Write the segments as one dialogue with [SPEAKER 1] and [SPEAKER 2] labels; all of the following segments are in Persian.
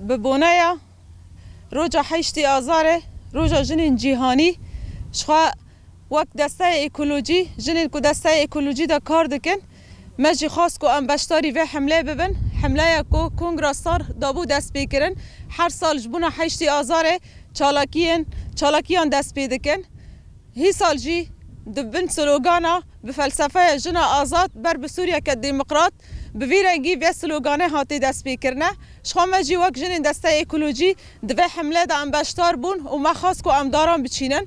[SPEAKER 1] ببونایا روجا 8 آذار روجا جنین جیهانی شخوا وقت دسته اکولوژی جنین کو دسته اکولوژی دا کار دکن مجی خاص کو ام بشتاری و حمله ببن حمله کو کنگراستار دابو دست بیکرن هر سال جبونا 8 آذار چالاکیان دست بیدکن هی سال جی دبن سلوگانا به فلسفه جنا آزاد بر به سوریا که دموکرات بویرنگی و سلوگانه هاتی دست بیکرنه شخوام جی وقت جنین دسته اکولوژی دوه حمله دا ام بشتار بون و ما خاص کو ام داران بچینن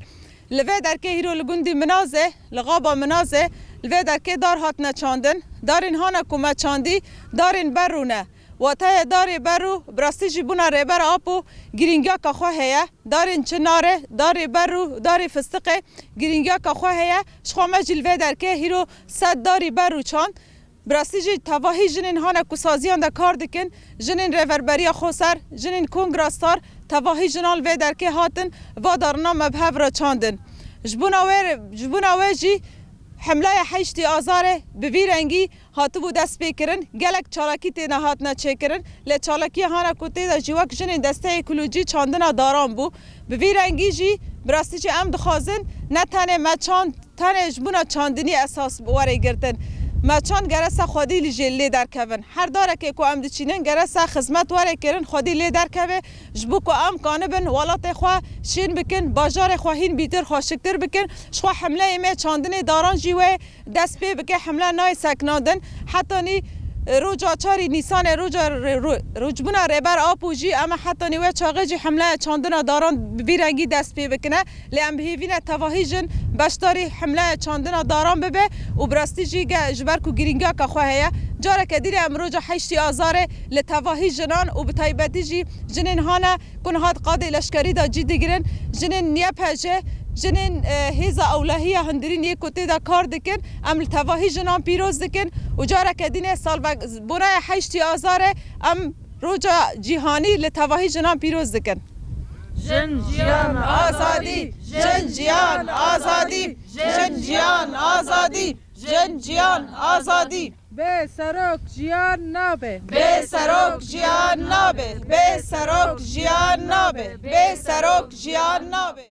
[SPEAKER 1] لوه درکه هیرو لگوندی منازه لغابا منازه لوه درکه دار هات نچاندن دارین هانا کو مچاندی دارین برونه واتای داری برو براستی جی بونا ریبر آپو گرینگیا که خواه هیا دارین چناره داری برو داری فستقه گرینگیا که خواه هیا شخوام جی لوه درکه هیرو صد داری برو چاند براستی جی تواهی جنین هانا کو سازیان دا کار دکن جنین ریوربری خوسر جنین کنگراستار تواهی جنال و درکه هاتن و دارنا مبهب را چاندن جبونا ویجی حمله 8 آذار بویرنگی هاتو بو دست بیکرن گلک چالاکی تینا هاتنا چیکرن لی چالاکی هانا کو تیدا جیوک جنین دسته اکولوژی چاندنا داران بو بویرنگی جی براستی جی ام دخوازن نه تنه مچاند تنه جبونا چاندنی اساس واره گرتن مچان گرسه خودی لیجلی در کون هر داره که کو ام دچینن گرسه خدمت واره کرن خودی لی در کوه جبو کو ام کانبن ولات خو شین بکن بازار خواهین بیتر خوشکتر بکن شو حمله ایمه چاندنی داران جیوه دست پی بکه حمله نای سکنادن حتی نی روجا چاری نیسان روجبونا ریبر آپوجی اما حتی نیوه چاقه جی حمله چاندنا داران بیرنگی دست پی بکنه لی ام بهیوینه تواهی جن بشتاری حمله چاندنا داران ببه و براستی جی جبر کو گرینگا که خواهیه جاره که دیره ام روجا 8 آذار لی تواهی جنان و بطایبتی جی جنین هانه کنهات قاده لشکری دا جی دیگرن جنین نیپجه جنین هیزا اولهیه هندرین یک کتی دا کار دکن ام تواهی جنان پیروز دکن و جاره که دینه سال بونای 8 آذار ام روجا جیهانی لتواهی جنان پیروز دکن
[SPEAKER 2] جن جیان آزادی
[SPEAKER 1] جن جیان آزادی جن جیان آزادی جن جیان آزادی
[SPEAKER 2] به سرک جیان نابه
[SPEAKER 1] به سرک جیان نابه به سرک جیان نابه به سرک جیان نابه